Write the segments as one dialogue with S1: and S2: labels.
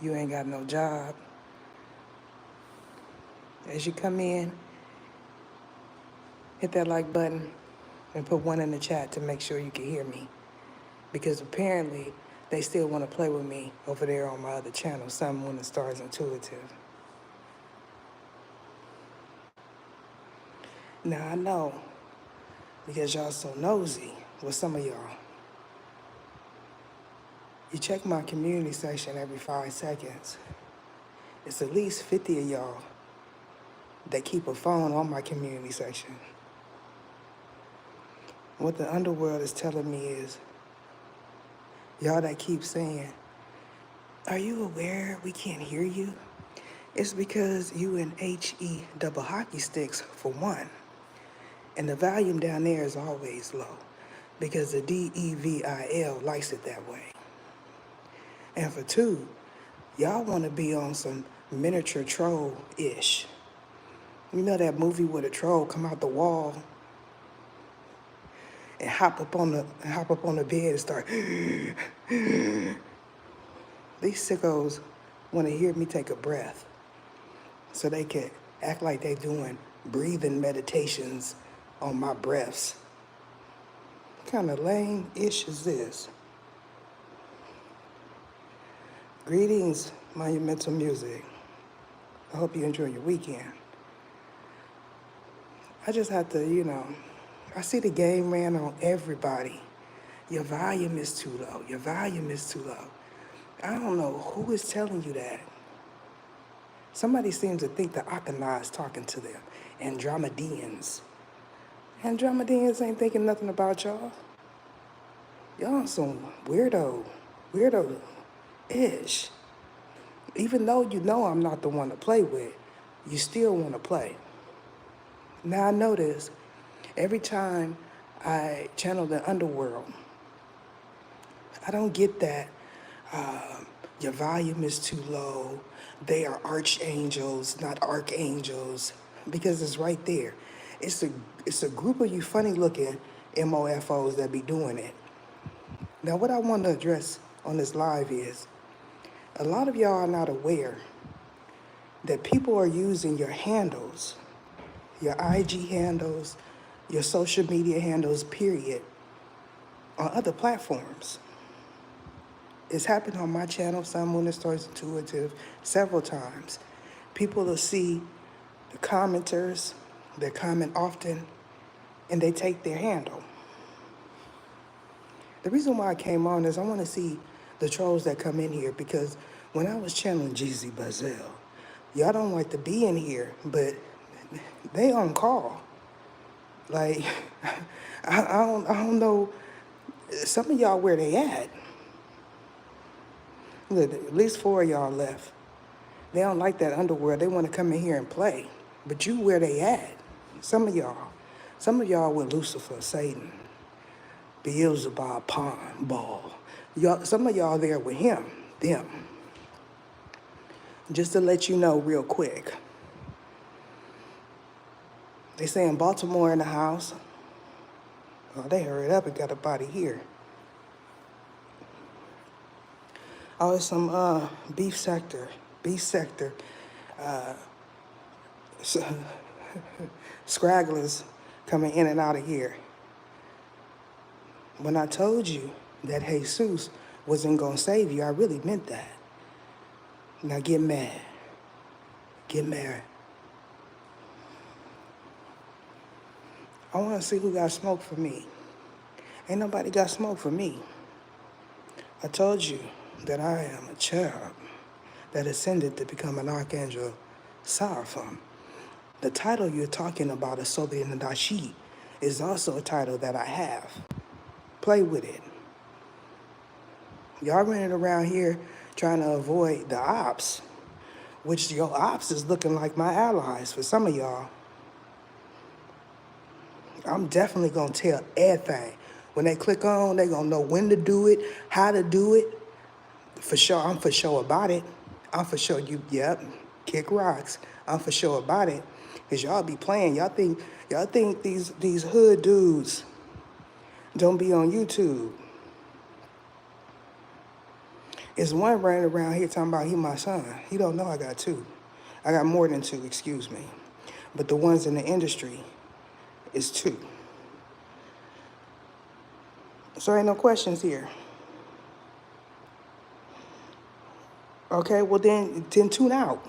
S1: You ain't got no job. As you come in, hit that like button and put one in the chat to make sure you can hear me. Because apparently they still want to play with me over there on my other channel, Sun, Moon, and Stars Intuitive. Now I know, because y'all so nosy with some of y'all, you check my community section every 5 seconds. It's at least 50 of y'all that keep a phone on my community section. What the underworld is telling me is, y'all that keep saying, are you aware we can't hear you? It's because you in HE double hockey sticks for one. And the volume down there is always low because the DEVIL likes it that way. And for two, y'all want to be on some miniature troll-ish. You know that movie where the troll come out the wall and hop up on the bed and start. These sickos want to hear me take a breath so they can act like they doing breathing meditations on my breaths. What kind of lame-ish is this? Greetings, monumental music. I hope you enjoy your weekend. I just have to, I see the game ran on everybody. Your volume is too low. Your volume is too low. I don't know who is telling you that. Somebody seems to think the Akana is talking to them. Andromedians. Andromedians ain't thinking nothing about y'all. Y'all some weirdo-ish. Even though you know I'm not the one to play with, you still want to play. Now I notice every time I channel the underworld, I don't get that your volume is too low. They are archangels, not archangels, because it's right there. It's a group of you funny looking MOFOs that be doing it. Now what I want to address on this live is, a lot of y'all are not aware that people are using your handles, your IG handles, your social media handles, period, on other platforms. It's happened on my channel, Sun, Moon, and Stars Intuitive, several times. People will see the commenters, they comment often, and they take their handle. The reason why I came on is I want to see the trolls that come in here, because when I was channeling Jeezy Buzzell, y'all don't like to be in here, but they on call. Like, I don't know, some of y'all where they at. Look, at least 4 of y'all left. They don't like that underworld. They want to come in here and play. But you where they at? Some of y'all with Lucifer, Satan, Beelzebub, Baal. Some of y'all there with them. Just to let you know real quick. They saying Baltimore in the house. Oh, they hurried up and got a body here. Oh, it's some beef sector, scragglers coming in and out of here. When I told you that Jesus wasn't gonna save you, I really meant that. Now get mad. Get mad. I wanna see who got smoke for me. Ain't nobody got smoke for me. I told you that I am a cherub that ascended to become an archangel Seraphim. The title you're talking about, Asobi Nadashi, is also a title that I have. Play with it. Y'all running around here trying to avoid the ops, which your ops is looking like my allies for some of y'all. I'm definitely gonna tell everything. When they click on, they gonna know when to do it, how to do it. For sure, I'm for sure about it. I'm for sure kick rocks. I'm for sure about it. Cause y'all be playing. Y'all think these hood dudes don't be on YouTube. It's one running around here talking about he my son. He don't know I got two. I got more than two, excuse me. But the ones in the industry is two. So ain't no questions here. Okay, well then tune out.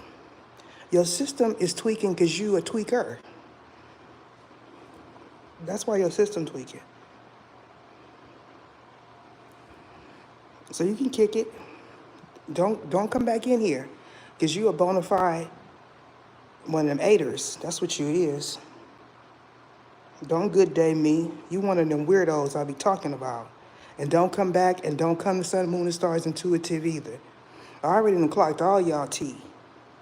S1: Your system is tweaking because you a tweaker. That's why your system tweaking. So you can kick it. Don't come back in here because you a bona fide one of them haters. That's what you is. Don't good day me. You one of them weirdos I be talking about. And don't come back and don't come to Sun, Moon, and Stars Intuitive either. I already done clocked all y'all tea.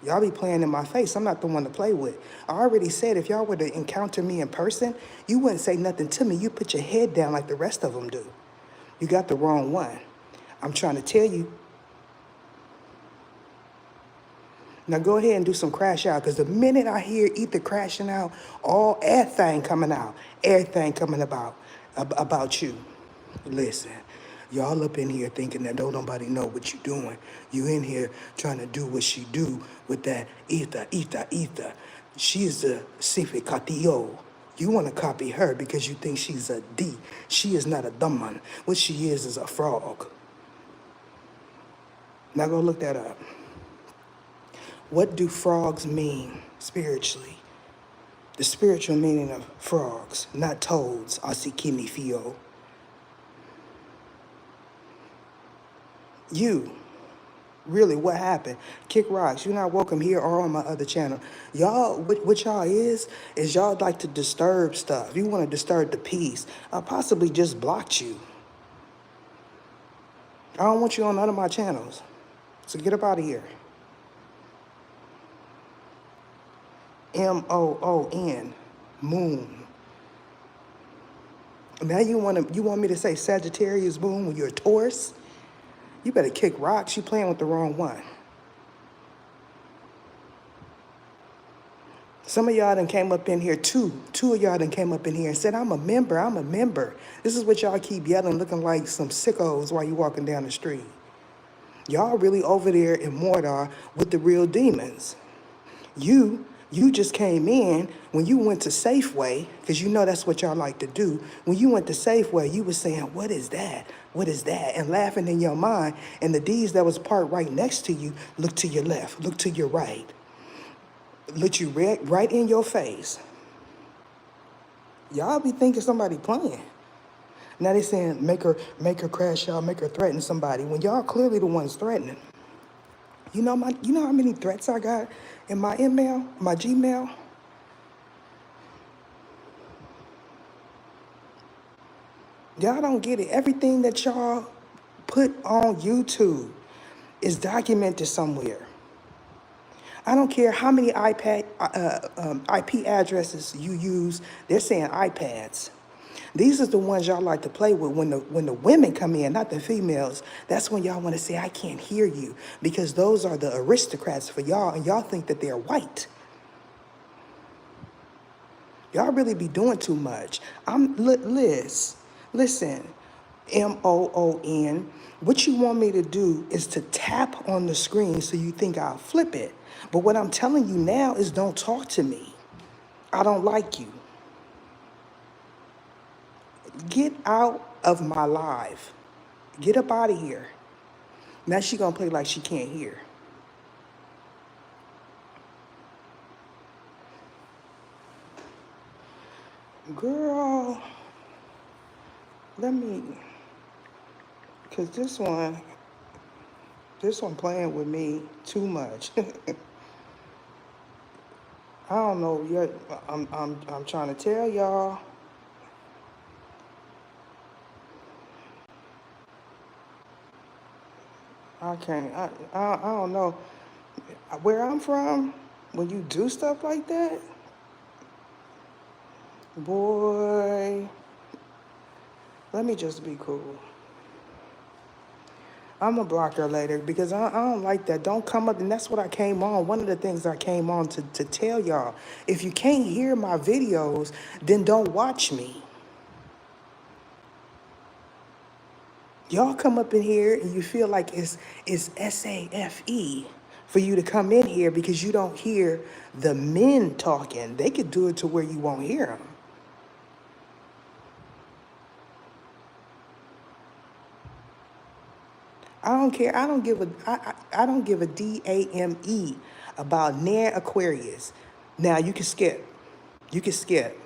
S1: Y'all be playing in my face. I'm not the one to play with. I already said if y'all were to encounter me in person, you wouldn't say nothing to me. You put your head down like the rest of them do. You got the wrong one. I'm trying to tell you. Now go ahead and do some crash out, because the minute I hear ether crashing out, everything coming out, everything coming about you. Listen, y'all up in here thinking that don't nobody know what you doing. You in here trying to do what she do with that ether. She's a Sificatillo. You want to copy her because you think she's a D. She is not a dumb one. What she is a frog. Now go look that up. What do frogs mean spiritually? The spiritual meaning of frogs, not toads, asikini fio. You, really, what happened? Kick rocks. You're not welcome here or on my other channel. Y'all, what y'all is y'all like to disturb stuff. You want to disturb the peace. I possibly just blocked you. I don't want you on none of my channels. So get up out of here. MOON, moon. Now you want me to say Sagittarius moon when you're a Taurus? You better kick rocks. You playing with the wrong one. Some of y'all done came up in here, two of y'all done came up in here and said, I'm a member. This is what y'all keep yelling, looking like some sickos while you walking down the street. Y'all really over there in Mordor with the real demons. You just came in when you went to Safeway, because you know that's what y'all like to do. When you went to Safeway, you was saying, what is that? What is that? And laughing in your mind. And the D's that was parked right next to you, look to your left, look to your right. Look you right in your face. Y'all be thinking somebody playing. Now they saying, make her crash out, make her threaten somebody, when y'all clearly the ones threatening. You know how many threats I got in my email, my Gmail? Y'all don't get it. Everything that y'all put on YouTube is documented somewhere. I don't care how many IP addresses you use. They're saying iPads. These are the ones y'all like to play with when the women come in, not the females. That's when y'all want to say, I can't hear you, because those are the aristocrats for y'all, and y'all think that they're white. Y'all really be doing too much. Listen, MOON. What you want me to do is to tap on the screen so you think I'll flip it. But what I'm telling you now is don't talk to me. I don't like you. Get out of my live. Get up out of here. Now she gonna play like she can't hear. Girl, let me, cause this one playing with me too much. I don't know yet. I'm trying to tell y'all. I can't. I don't know. Where I'm from, when you do stuff like that, boy, let me just be cool. I'm gonna block her later because I don't like that. Don't come up, and that's what I came on. One of the things I came on to tell y'all, if you can't hear my videos, then don't watch me. Y'all come up in here and you feel like it's SAFE for you to come in here because you don't hear the men talking. They could do it to where you won't hear them. I don't care. I don't give a DAME about Nair Aquarius. Now you can skip. You can skip.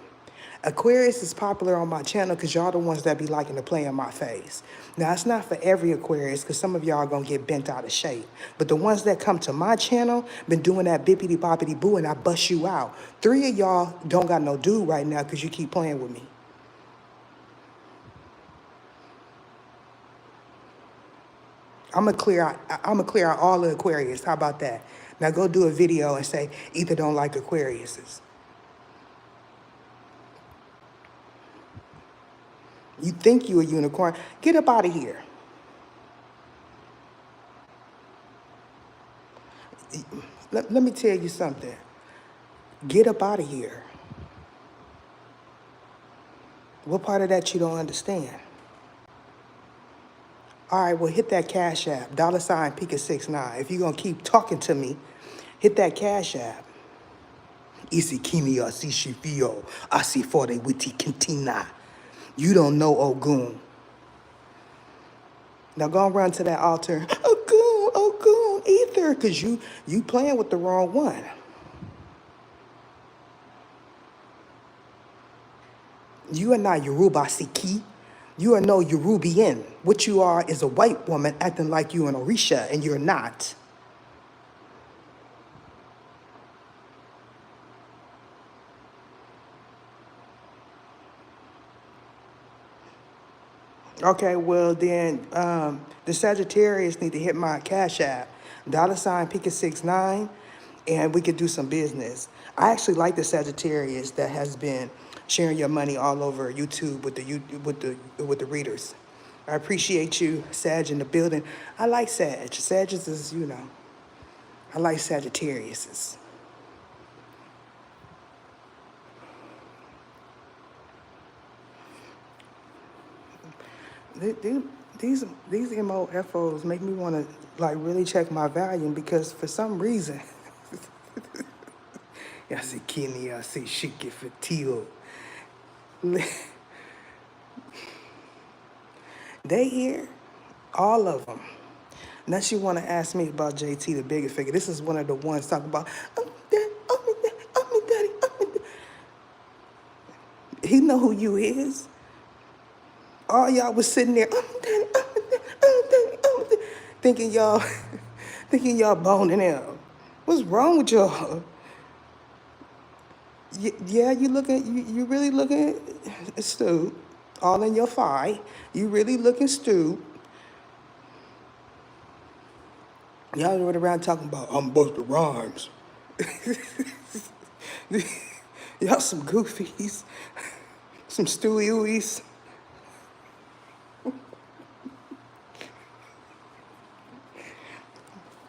S1: Aquarius is popular on my channel because y'all the ones that be liking to play in my face. Now it's not for every Aquarius because some of y'all gonna get bent out of shape. But the ones that come to my channel been doing that bippity boppity boo and I bust you out. 3 of y'all don't got no dude right now because you keep playing with me. I'm gonna clear out all the Aquarius. How about that? Now go do a video and say either don't like Aquariuses. You think you a unicorn? Get up out of here. Let me tell you something. Get up out of here. What part of that you don't understand? All right, well, hit that Cash App, $ Pika69. If you're going to keep talking to me, hit that Cash App. Isikini asishifio asifore witi kintina. You don't know Ogun. Now go and run to that altar. Ogun, Ether, because you playing with the wrong one. You are not Yoruba Siki. You are no Yorubian. What you are is a white woman acting like you an Orisha, and you're not. Okay, well then, the Sagittarius need to hit my Cash App, $ Pika69, and we could do some business. I actually like the Sagittarius that has been sharing your money all over YouTube with the readers. I appreciate you, Sag, in the building. I like Sag. Sagittarius is, I like Sagittariuses. These MOFOs make me want to like really check my volume because for some reason, I see Kenny, I see Shiki Fatio. They here, all of them. Now she want to ask me about JT, the bigger figure. This is one of the ones talking about, daddy. He know who you is. All y'all was sitting there, daddy, thinking y'all, thinking y'all boning him. What's wrong with y'all? Yeah, you really looking stupid. All in your thigh. You really looking stupid. Y'all run around talking about, I'm Busta Rhymes. Y'all some goofies. Some stewie-ooies.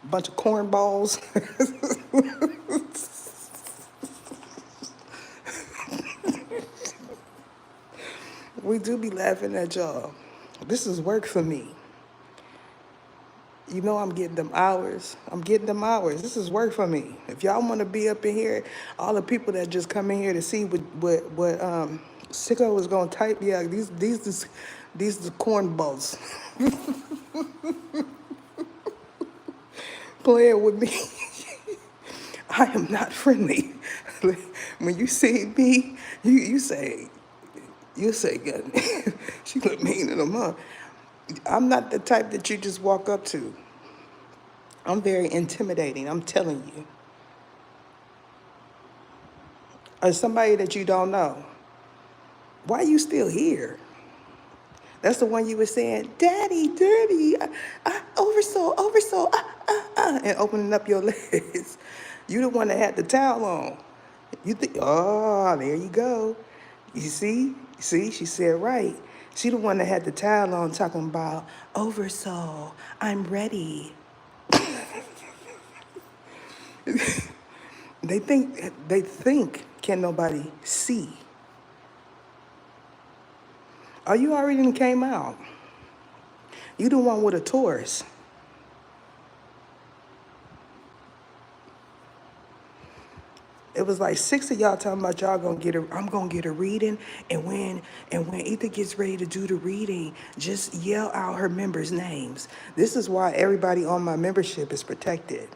S1: Bunch of cornballs. We do be laughing at y'all. This is work for me. You know I'm getting them hours. I'm getting them hours. This is work for me. If y'all want to be up in here, all the people that just come in here to see what Sicko is gonna type, yeah, these the cornballs playing with me. I am not friendly. When you see me, you say, God, she look mean in the mouth. I'm not the type that you just walk up to. I'm very intimidating, I'm telling you. Or somebody that you don't know. Why are you still here? That's the one you were saying, Daddy, dirty, oversoul, and opening up your legs. You the one that had the towel on. You think, oh, there you go. You see, she said right. She the one that had the towel on talking about, oversoul, I'm ready. They think can nobody see. Oh, you already came out. You the one with a Taurus. It was like 6 of y'all talking about y'all gonna get a, I'm gonna get a reading, and when Ether gets ready to do the reading, just yell out her members' names. This is why everybody on my membership is protected.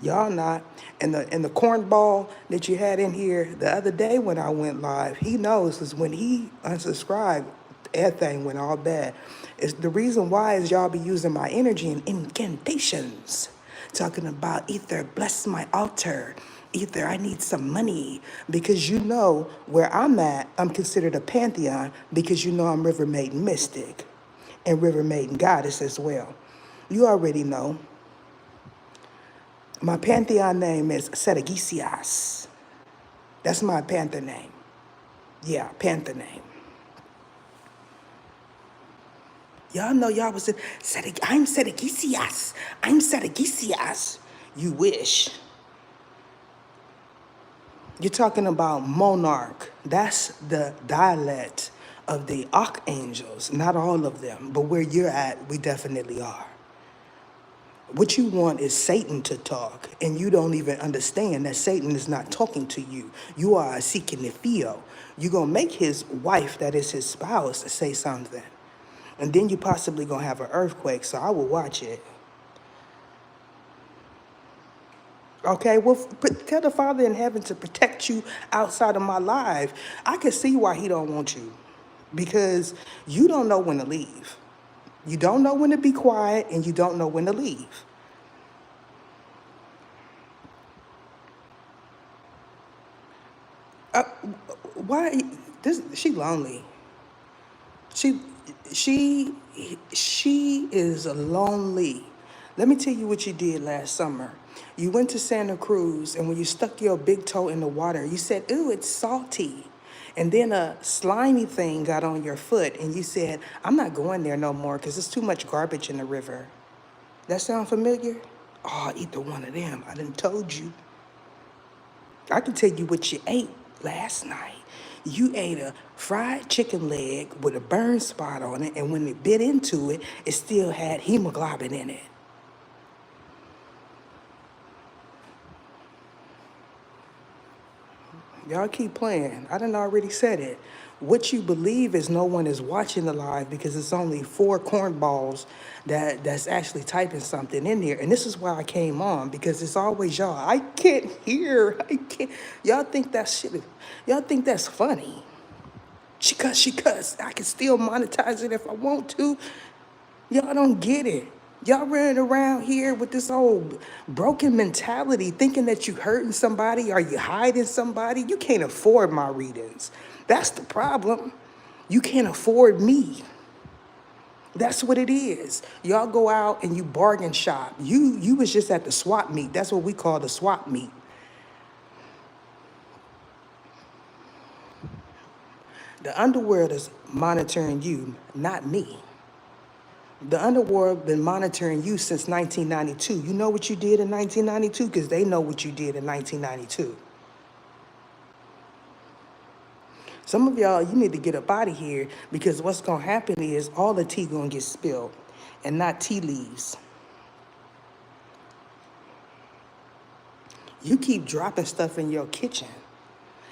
S1: Y'all not. And the cornball that you had in here the other day when I went live, he knows, because when he unsubscribed, that thing went all bad. It's the reason why is y'all be using my energy in incantations, talking about Ether, bless my altar. Ether, I need some money, because you know where I'm at, I'm considered a pantheon, because you know I'm River Maiden Mystic and River Maiden Goddess as well. You already know. My pantheon name is Sedagisias. That's my panther name. Yeah, panther name. Y'all know y'all was in, I'm Sedagisias. I'm Sedagisias. You wish. You're talking about monarch. That's the dialect of the archangels. Not all of them, but where you're at, we definitely are. What you want is Satan to talk, and you don't even understand that Satan is not talking to you. You are seeking the Theo. You're going to make his wife, that is his spouse, say something. And then you possibly going to have an earthquake, so I will watch it. Okay, well, tell the Father in heaven to protect you outside of my life. I can see why he don't want you, because you don't know when to leave. You don't know when to be quiet, and you don't know when to leave. Uh, why? She lonely. She she she is lonely. Let me tell you what you did last summer. You went to Santa Cruz, and when you stuck your big toe in the water, you said, "Ooh, it's salty." And then a slimy thing got on your foot, and you said, "I'm not going there no more because there's too much garbage in the river." That sound familiar? Oh, either one of them. I done told you. I can tell you what you ate last night. You ate a fried chicken leg with a burn spot on it, and when it bit into it, it still had hemoglobin in it. Y'all keep playing. I done already said it. What you believe is no one is watching the live, because it's only 4 cornballs that's actually typing something in there. And this is why I came on, because it's always y'all. I can't hear. I can't. Y'all think that shit. Y'all think that's funny. She cuss. I can still monetize it if I want to. Y'all don't get it. Y'all running around here with this old broken mentality, thinking that you hurting somebody or you hiding somebody. You can't afford my readings. That's the problem. You can't afford me. That's what it is. Y'all go out and you bargain shop. You was just at the swap meet. That's what we call the swap meet. The underworld is monitoring you, not me. The underworld been monitoring you since 1992. You know what you did in 1992? Because they know what you did in 1992. Some of y'all, you need to get up out of here, because what's going to happen is all the tea going to get spilled, and not tea leaves. You keep dropping stuff in your kitchen.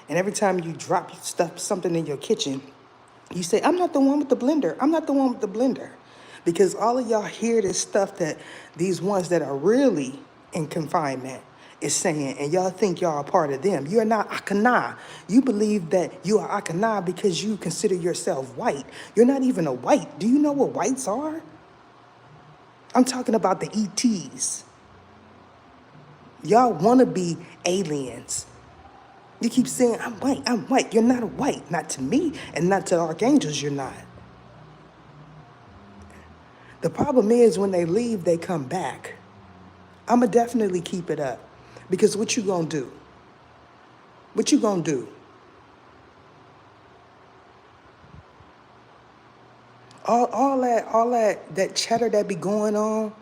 S1: And every time you drop something in your kitchen, you say, "I'm not the one with the blender. I'm not the one with the blender." Because all of y'all hear this stuff that these ones that are really in confinement is saying, and y'all think y'all are part of them. You're not Akana. You believe that you are Akana because you consider yourself white. You're not even a white. Do you know what whites are? I'm talking about the ETs. Y'all want to be aliens. You keep saying, "I'm white, I'm white." You're not a white. Not to me, and not to the archangels, you're not. The problem is when they leave, they come back. I'ma definitely keep it up. Because what you gonna do? What you gonna do? All that cheddar that be going on,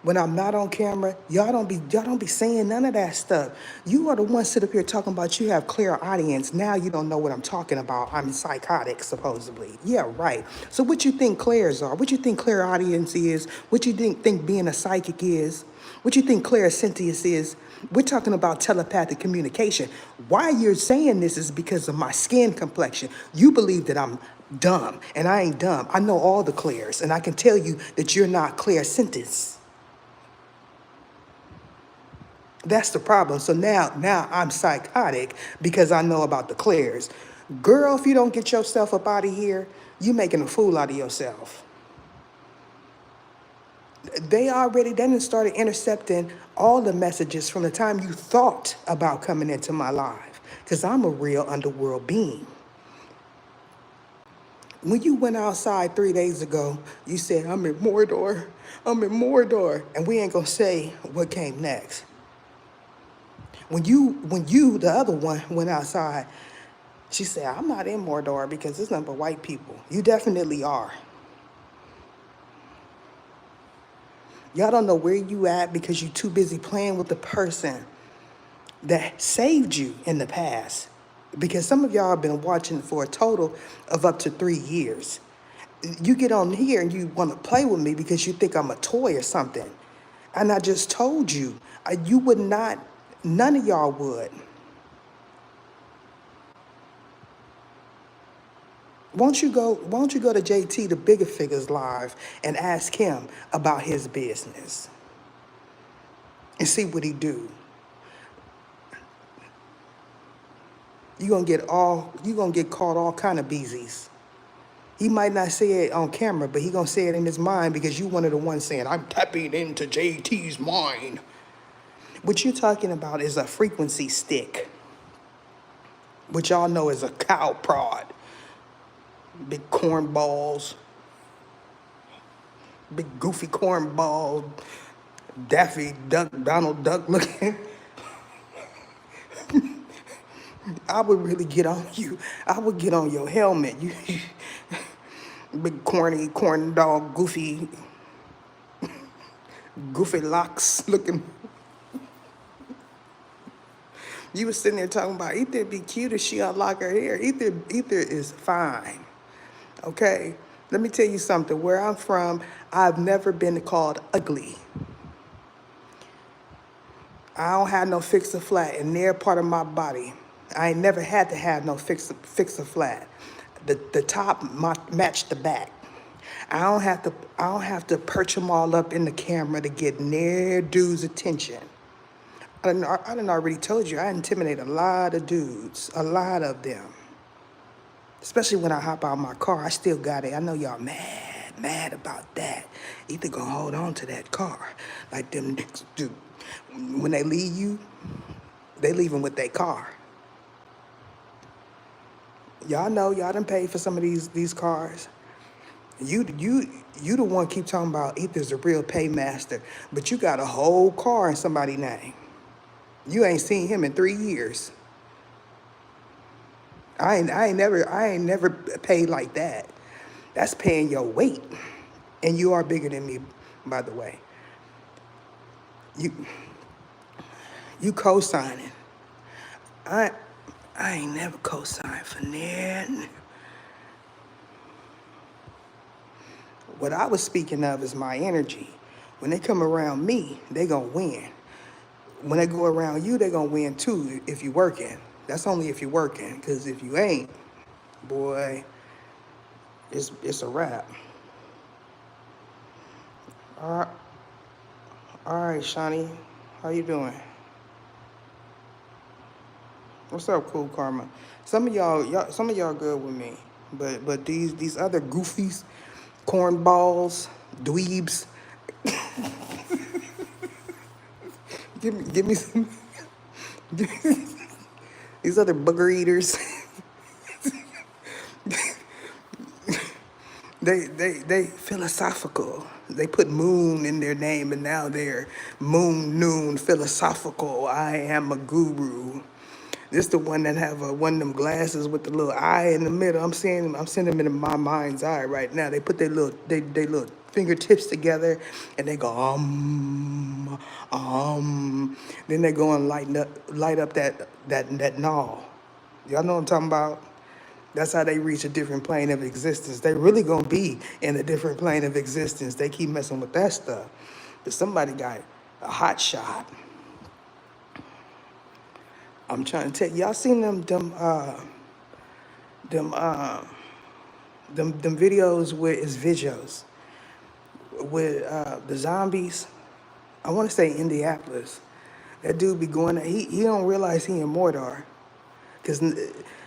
S1: When I'm not on camera, y'all don't be saying none of that stuff. You are the ones sit up here talking about you have clear audience. Now you don't know what I'm talking about. I'm psychotic, supposedly. Yeah, right. So what you think clairs are? What you think clear audience is? What you think being a psychic is? What you think clairsentience is? We're talking about telepathic communication. Why you're saying this is because of my skin complexion. You believe that I'm dumb, and I ain't dumb. I know all the clairs, and I can tell you that you're not clairsentience. That's the problem. So now I'm psychotic because I know about the clairs. Girl, if you don't get yourself up out of here, you making a fool out of yourself. They done started intercepting all the messages from the time you thought about coming into my life. Because I'm a real underworld being. When you went outside 3 days ago, you said, I'm in Mordor. I'm in Mordor. And we ain't gonna say what came next. When you, the other one, went outside, she said, I'm not in Mordor because it's nothing but white people. You definitely are. Y'all don't know where you at because you too busy playing with the person that saved you in the past. Because some of y'all have been watching for a total of up to 3 years. You get on here and you want to play with me because you think I'm a toy or something. And I just told you, you would not, none of y'all would. Won't you go to JT, the Bigger Figures Live, and ask him about his business and see what he do? You gonna get caught all kind of beesies. He might not say it on camera, but he gonna say it in his mind because you one of the ones saying, I'm tapping into JT's mind. What you're talking about is a frequency stick, which y'all know is a cow prod. Big cornballs, big goofy cornball, Daffy Duck, Donald Duck looking. I would really get on you. I would get on your helmet. You big corny corn dog, goofy locks looking. You was sitting there talking about Ether be cute if she unlock her hair. Ether is fine. Okay? Let me tell you something. Where I'm from, I've never been called ugly. I don't have no fix or flat in their part of my body. I ain't never had to have no fix or flat. The top match the back. I don't have to perch them all up in the camera to get near dudes' attention. I done already told you I intimidate a lot of dudes, a lot of them. Especially when I hop out my car, I still got it. I know y'all mad about that. Either gonna hold on to that car like them niggas do. When they leave you, they leaving with their car. Y'all know y'all done paid for some of these cars. You the one keep talking about Ether's a real paymaster, but you got a whole car in somebody's name. You ain't seen him in 3 years. I ain't never paid like that. That's paying your weight. And you are bigger than me, by the way. You you co-signing. I I ain't never co-signed for nothing. What I was speaking of is my energy. When they come around me, they gonna win. When they go around you, they gonna win too if you working. That's only if you're working, because if you ain't, boy, it's a wrap. All right, all right, Shawnee, how you doing? What's up, Cool Karma? Some of y'all good with me, but these other goofies, cornballs, dweebs, give me some. These other booger eaters. They philosophical. They put moon in their name and now they're moon noon philosophical. I am a guru. This the one that have one of them glasses with the little eye in the middle. I'm seeing them in my mind's eye right now. They put their little fingertips together, and they go Then they go and light up that gnaw. Y'all know what I'm talking about? That's how they reach a different plane of existence. They really gonna be in a different plane of existence. They keep messing with that stuff. But somebody got a hot shot. I'm trying to tell y'all seen them videos with his videos with the zombies. I want to say Indianapolis. That dude be going. He don't realize he in Mordor, because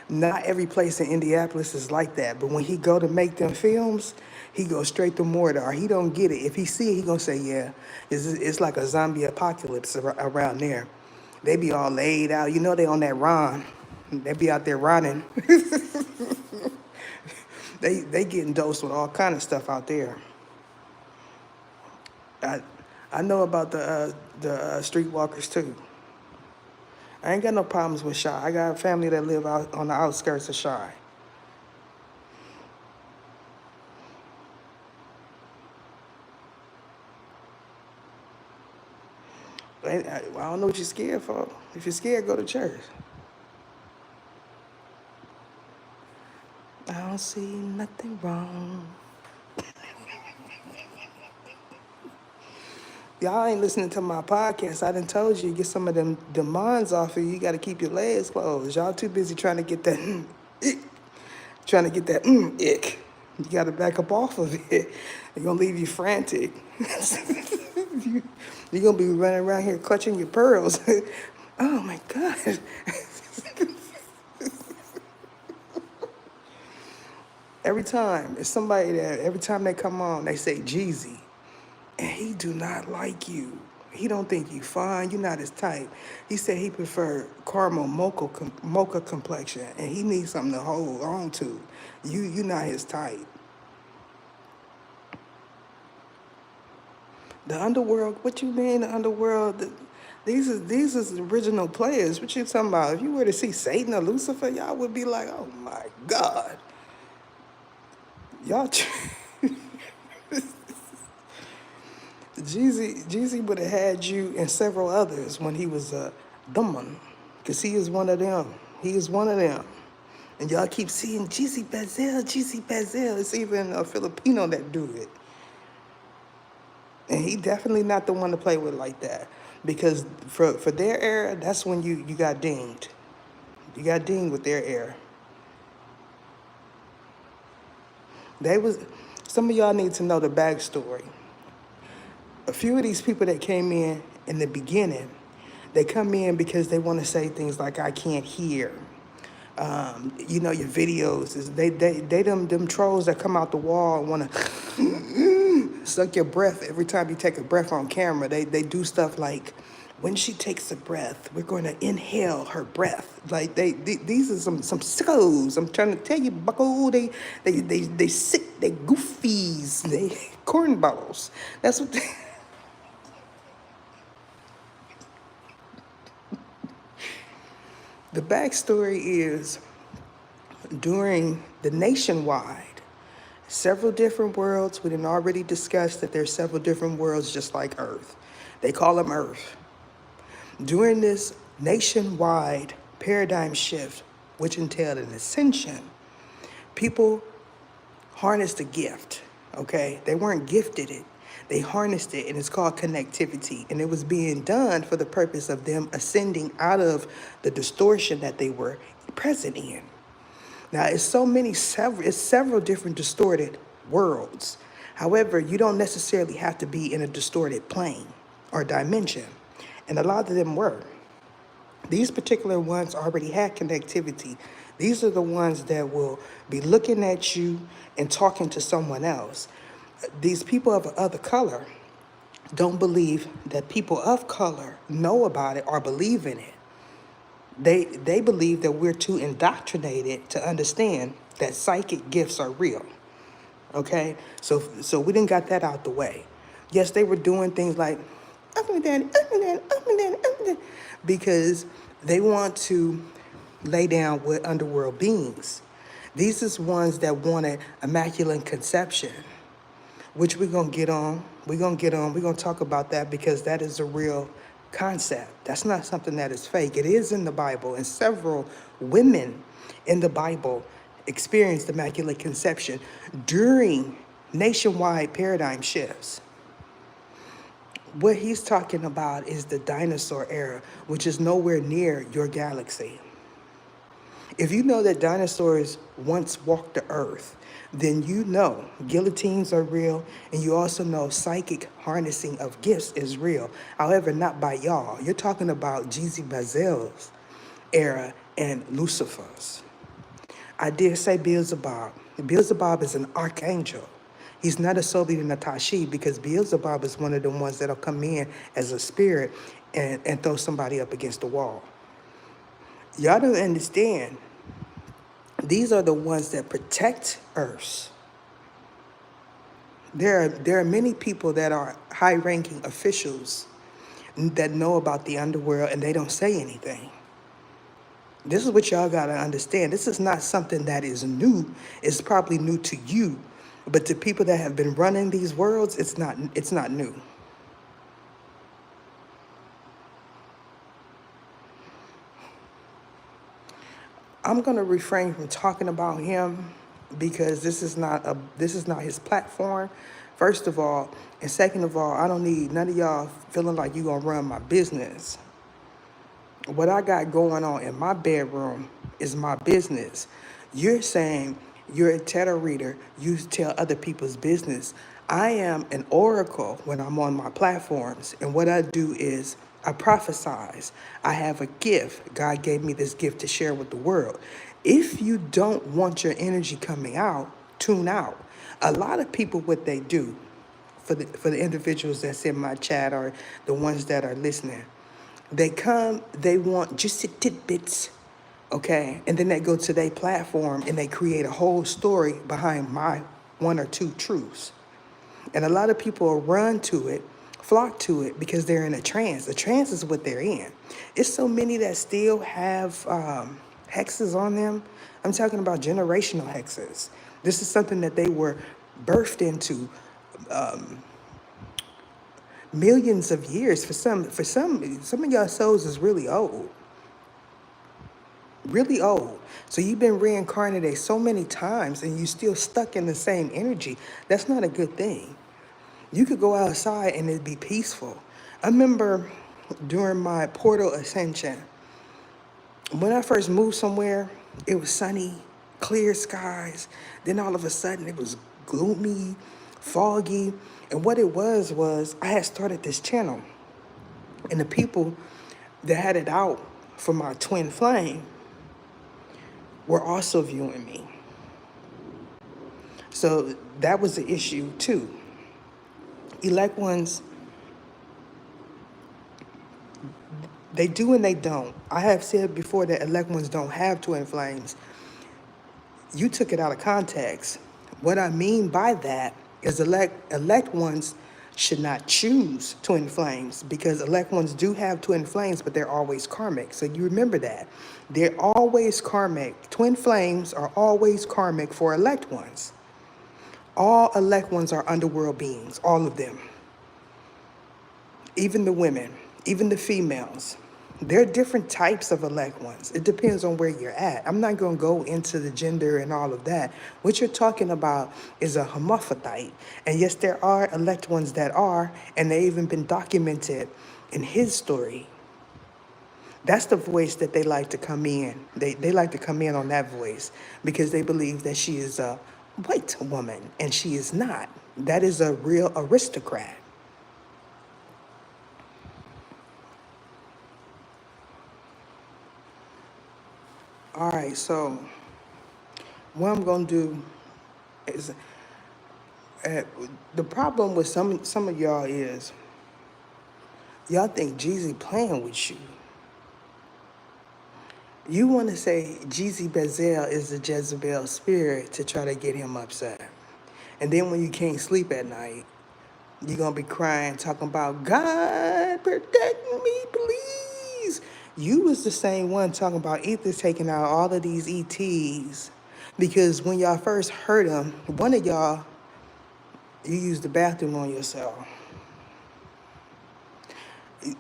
S1: not every place in Indianapolis is like that. But when he go to make them films, he goes straight to Mordor. He don't get it. If he see it, he gonna say, yeah, it's like a zombie apocalypse around there. They be all laid out. You know they on that run. They be out there running. They getting dosed with all kind of stuff out there. I know about the streetwalkers too. I ain't got no problems with Chi. I got a family that live out on the outskirts of Chi. I don't know what you're scared for. If you're scared, go to church. I don't see nothing wrong. Y'all ain't listening to my podcast. I done told you, get some of them demands off of you. You got to keep your legs closed. Y'all too busy trying to get that ick. Trying to get that ick. You got to back up off of it. They're going to leave you frantic. You're going to be running around here clutching your pearls. Oh, my God. Every time they come on, they say Jeezy. And he do not like you. He don't think you fine. You're not his type. He said he preferred caramel mocha complexion, and he needs something to hold on to. You not his type. The underworld. What you mean the underworld? These is the original players. What you talking about? If you were to see Satan or Lucifer, y'all would be like, oh my God. Y'all. Jeezy would have had you and several others when he was a dumb, because he is one of them. He is one of them. And y'all keep seeing Jeezy Bazel, Jeezy Bazel. It's even a Filipino that do it. And he definitely not the one to play with like that. Because for their era, that's when you got dinged. You got dinged with their era. Some of y'all need to know the backstory. A few of these people that came in the beginning, they come in because they want to say things like, I can't hear. Your videos, them trolls that come out the wall and want to suck your breath every time you take a breath on camera. They do stuff like, when she takes a breath, we're going to inhale her breath. Like these are some sickos. I'm trying to tell you, bucko. They sick. They goofies. They cornballs. That's what. The backstory is, during the nationwide, several different worlds. We done already discussed that there's several different worlds just like Earth. They call them Earth. During this nationwide paradigm shift, which entailed an ascension, people harnessed a gift, okay? They weren't gifted it. They harnessed it, and it's called connectivity. And it was being done for the purpose of them ascending out of the distortion that they were present in. Now, it's several different distorted worlds. However, you don't necessarily have to be in a distorted plane or dimension. And a lot of them were. These particular ones already had connectivity. These are the ones that will be looking at you and talking to someone else. These people of other color don't believe that people of color know about it or believe in it. They believe that we're too indoctrinated to understand that psychic gifts are real. Okay? So we didn't got that out the way. Yes, they were doing things like because they want to lay down with underworld beings. These is ones that wanted immaculate conception, which we're gonna get on. We're gonna talk about that because that is a real concept. That's not something that is fake. It is in the Bible, and several women in the Bible experienced immaculate conception during nationwide paradigm shifts. What he's talking about is the dinosaur era, which is nowhere near your galaxy. If you know that dinosaurs once walked the earth, then you know guillotines are real, and you also know psychic harnessing of gifts is real. However, not by y'all. You're talking about Jeezy Bazel's era and Lucifer's. I did say Beelzebub. Beelzebub is an archangel. He's not a Sobi to Natashi because Beelzebub is one of the ones that'll come in as a spirit and throw somebody up against the wall. Y'all don't understand. These are the ones that protect Earth. There are many people that are high-ranking officials that know about the underworld and they don't say anything. This is what y'all gotta understand. This is not something that is new. It's probably new to you, but to people that have been running these worlds, it's not new. I'm gonna refrain from talking about him because this is not his platform, first of all, and second of all, I don't need none of y'all feeling like you gonna run my business. What I got going on in my bedroom is my business. You're saying you're a tarot reader, you tell other people's business. I am an oracle when I'm on my platforms, and what I do is I prophesize. I have a gift. God gave me this gift to share with the world. If you don't want your energy coming out, tune out. A lot of people, what they do, for the individuals that's in my chat or the ones that are listening, they come, they want just tidbits, okay? And then they go to their platform and they create a whole story behind my one or two truths. And a lot of people run to it, flock to it because they're in a trance. The trance is what they're in. It's so many that still have hexes on them. I'm talking about generational hexes. This is something that they were birthed into millions of years. For some of y'all souls is really old. Really old. So you've been reincarnated so many times and you still stuck in the same energy. That's not a good thing. You could go outside and it'd be peaceful. I remember during my portal ascension, when I first moved somewhere, it was sunny, clear skies. Then all of a sudden it was gloomy, foggy. And what it was I had started this channel. And the people that had it out for my twin flame were also viewing me. So that was the issue too. Elect ones, they do and they don't. I have said before that elect ones don't have twin flames. You took it out of context. What I mean by that is elect ones should not choose twin flames because elect ones do have twin flames, but they're always karmic. So you remember that. They're always karmic. Twin flames are always karmic for elect ones. All elect ones are underworld beings, all of them. Even the women, even the females. There are different types of elect ones. It depends on where you're at. I'm not going to go into the gender and all of that. What you're talking about is a hermaphrodite. And yes, there are elect ones that are, and they even been documented in his story. That's the voice that they like to come in. They like to come in on that voice because they believe that she is a white woman, and she is not. That is a real aristocrat. All right, so what I'm gonna do is, the problem with some of y'all is, y'all think Jeezy playing with you. You want to say Jeezy Bezel is the Jezebel spirit to try to get him upset. And then when you can't sleep at night, you're going to be crying, talking about, God, protect me, please. You was the same one talking about ether taking out all of these ETs, because when y'all first heard them, one of y'all, you used the bathroom on yourself.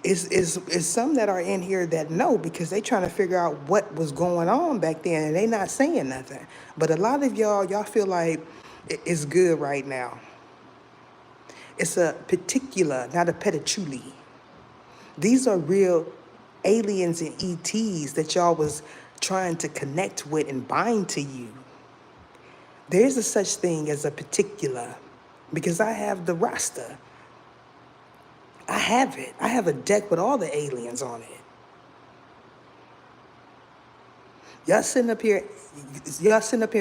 S1: It's some that are in here that know, because they trying to figure out what was going on back then, and they not saying nothing. But a lot of y'all feel like it's good right now. It's a particular, not a petachuli. These are real aliens and ETs that y'all was trying to connect with and bind to you. There's a such thing as a particular, because I have the roster. I have it. I have a deck with all the aliens on it. Y'all sitting up here,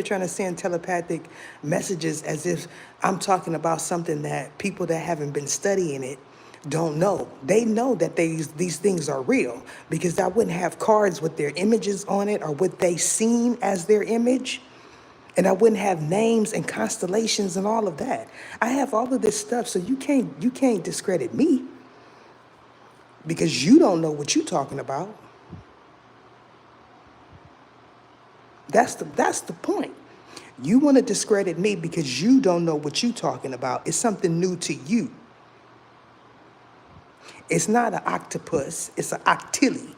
S1: trying to send telepathic messages as if I'm talking about something that people that haven't been studying it don't know. They know that these things are real, because I wouldn't have cards with their images on it or what they seen as their image. And I wouldn't have names and constellations and all of that. I have all of this stuff, so you can't discredit me, because you don't know what you're talking about. That's the point. You want to discredit me because you don't know what you're talking about. It's something new to you. It's not an octopus, it's an octilli.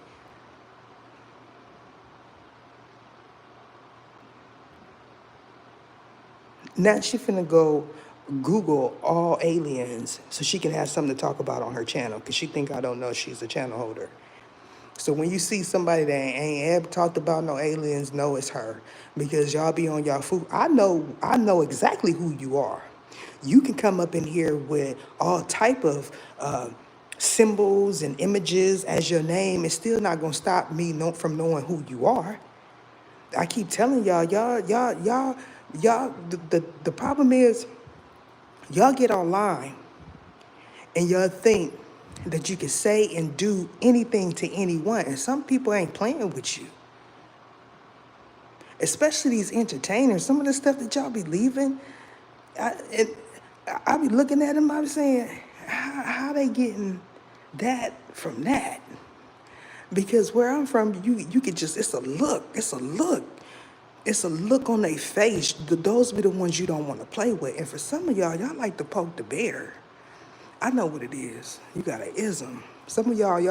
S1: Now she finna go Google all aliens so she can have something to talk about on her channel, because she think I don't know she's a channel holder. So when you see somebody that ain't ever talked about no aliens, know it's her, because y'all be on y'all food. I know exactly who you are. You can come up in here with all type of symbols and images as your name. It's still not gonna stop me from knowing who you are. I keep telling y'all. The problem is, y'all get online and y'all think that you can say and do anything to anyone, and some people ain't playing with you. Especially these entertainers, some of the stuff that y'all be leaving, I be looking at them, I be saying, how they getting that from that? Because where I'm from, you could just, it's a look. It's a look on their face. Those be the ones you don't want to play with. And for some of y'all like to poke the bear. I know what it is. You got an ism. Some of y'all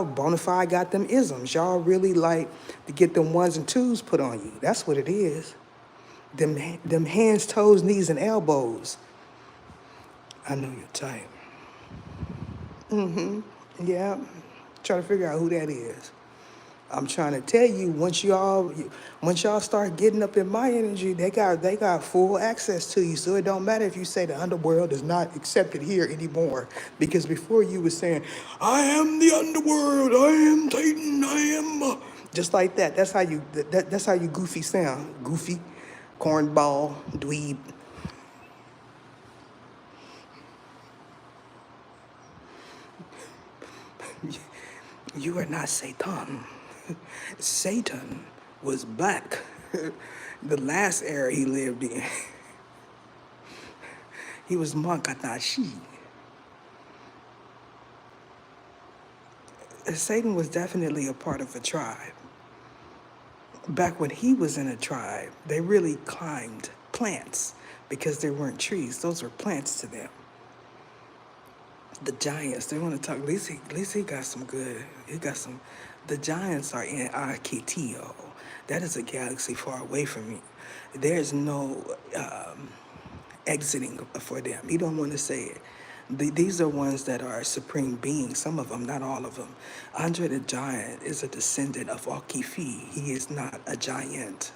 S1: bona fide got them isms. Y'all really like to get them ones and twos put on you. That's what it is. Them hands, toes, knees, and elbows. I know your type. Yeah. Trying to figure out who that is. I'm trying to tell you, once y'all start getting up in my energy, they got full access to you. So it don't matter if you say the underworld is not accepted here anymore. Because before you was saying, I am the underworld, I am Titan, I am just like that. That's how you goofy sound. Goofy, cornball, dweeb. You are not Satan. Satan was black. The last era he lived in. He was Mankatashi. Satan was definitely a part of a tribe. Back when he was in a tribe, they really climbed plants because there weren't trees. Those were plants to them. The giants, they want to talk, at least he got some good, the giants are in Arquitio. That is a galaxy far away from me. There's no exiting for them. He don't want to say it. These are ones that are supreme beings, some of them, not all of them. Andre the Giant is a descendant of Akifi. He is not a giant.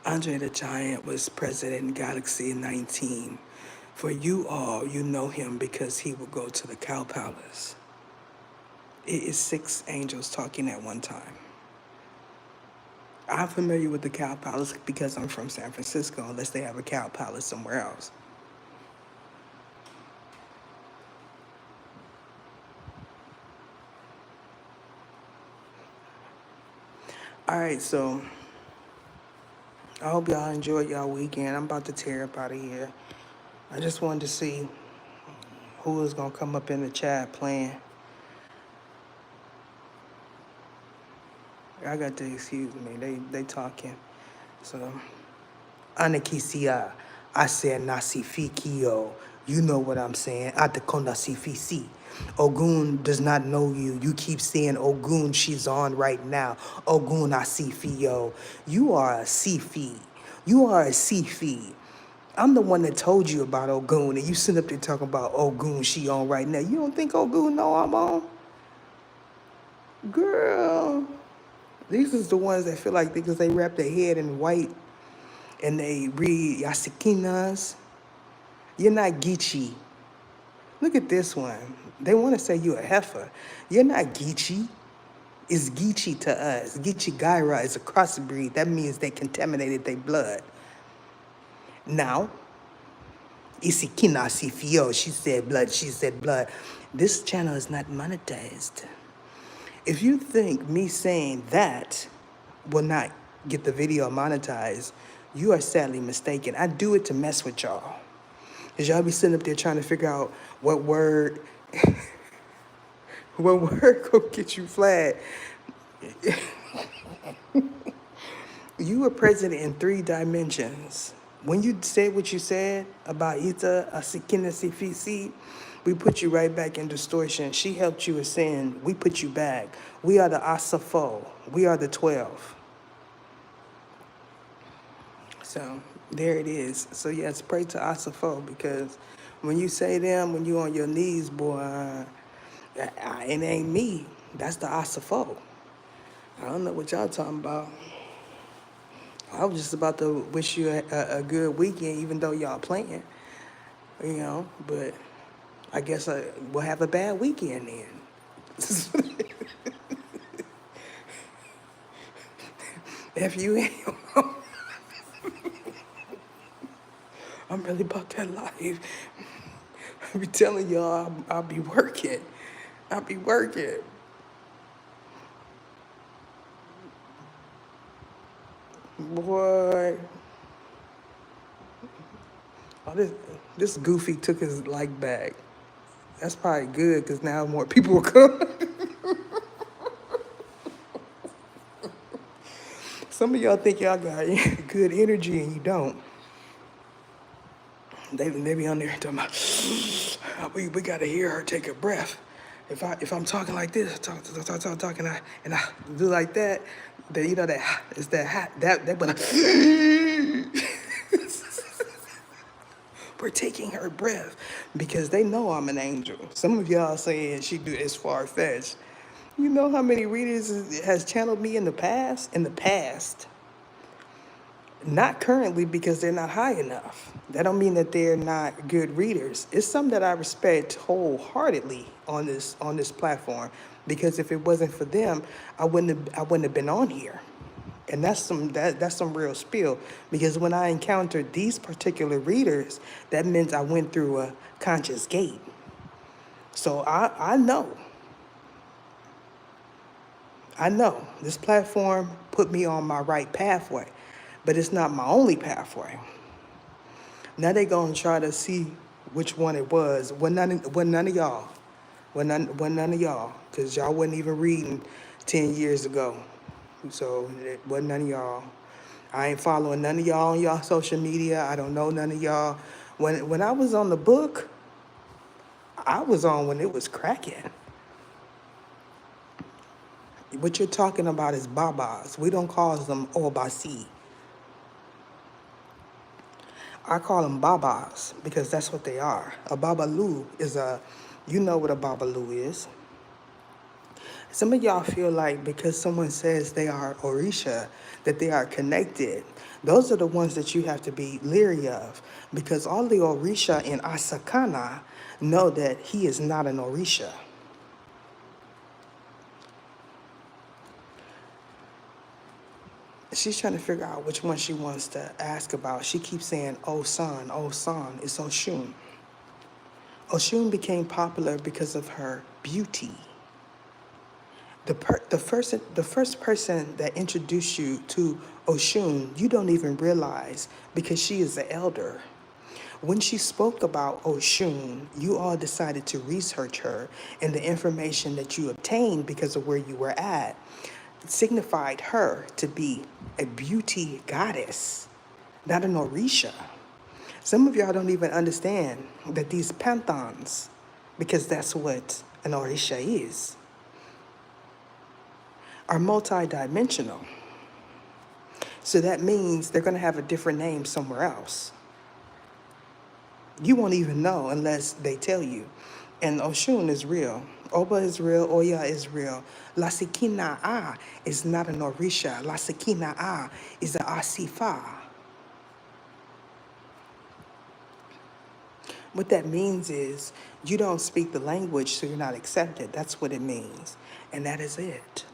S1: Andre the Giant was president in Galaxy 19. For you all, you know him because he will go to the Cow Palace. It is 6 angels talking at one time. I'm familiar with the Cow Palace because I'm from San Francisco, unless they have a Cow Palace somewhere else. All right, so I hope y'all enjoyed y'all weekend. I'm about to tear up out of here. I just wanted to see who is gonna come up in the chat playing. I got to excuse me. They talking. So Anakisia, I said Nasifikio. You know what I'm saying. Atakona Sifisi. Ogun does not know you. You keep saying Ogun, she's on right now. Ogun Asifio. You are a Sifi. You are a Sifi. I'm the one that told you about Ogun, and you sit up there talking about Ogun, she on right now. You don't think Ogun know I'm on? Girl. These is the ones that feel like because they wrap their head in white and they read Yasikinas. You're not Geechee. Look at this one. They want to say you're a heifer. You're not Geechee. It's Geechee to us. Geechee Gaira is a crossbreed. That means they contaminated their blood. Now, Isikina Sifio, she said blood, she said blood. This channel is not monetized. If you think me saying that will not get the video monetized, you are sadly mistaken. I do it to mess with y'all. Because y'all be sitting up there trying to figure out what word, what word will get you flagged. You were present in 3 dimensions. When you said what you said about Ita Asikina Sifisi, we put you right back in distortion. She helped you ascend. We put you back. We are the Asafo. We are the 12. So there it is. So yes, pray to Asafo, because when you say them, when you on your knees, boy, it ain't me. That's the Asafo. I don't know what y'all talking about. I was just about to wish you a good weekend, even though y'all playing, you know, but I guess we'll have a bad weekend then. If you ain't, I'm really about that life. I be telling y'all I'll be working. I'll be working. Boy. Oh, this goofy took his like back. That's probably good, because now more people will come. Some of y'all think y'all got good energy and you don't. They be on there talking about, we got to hear her take a breath. If I'm talking like this, talking, and I do like that, then you know that it's that hot, that but we're taking her breath because they know I'm an angel. Some of y'all saying she do it's far-fetched. You know how many readers has channeled me in the past? In the past. Not currently, because they're not high enough. That don't mean that they're not good readers. It's some that I respect wholeheartedly on this platform, because if it wasn't for them, I wouldn't have been on here. And that's some real spill, because when I encountered these particular readers, that means I went through a conscious gate. So I know this platform put me on my right pathway, but it's not my only pathway. Now they gonna try to see which one it was. None of y'all. None of y'all, because y'all wasn't even reading 10 years ago. So it wasn't none of y'all. I ain't following none of y'all on y'all social media. I don't know none of y'all. When I was on the book, I was on when it was cracking. What you're talking about is babas. We don't call them obasi. I call them babas because that's what they are. A babalu is you know what a babalu is. Some of y'all feel like because someone says they are Orisha, that they are connected. Those are the ones that you have to be leery of, because all the Orisha in Asakana know that he is not an Orisha. She's trying to figure out which one she wants to ask about. She keeps saying, oh son, it's Oshun. Oshun became popular because of her beauty. The first person that introduced you to Oshun, you don't even realize, because she is the elder. When she spoke about Oshun, you all decided to research her, and the information that you obtained because of where you were at signified her to be a beauty goddess, not an Orisha. Some of y'all don't even understand that these pantheons, because that's what an Orisha is, are multidimensional. So that means they're going to have a different name somewhere else. You won't even know unless they tell you. And Oshun is real. Oba is real. Oya is real. La Sekina is not an Orisha. La Sekina is an Asifa. What that means is you don't speak the language, so you're not accepted. That's what it means. And that is it.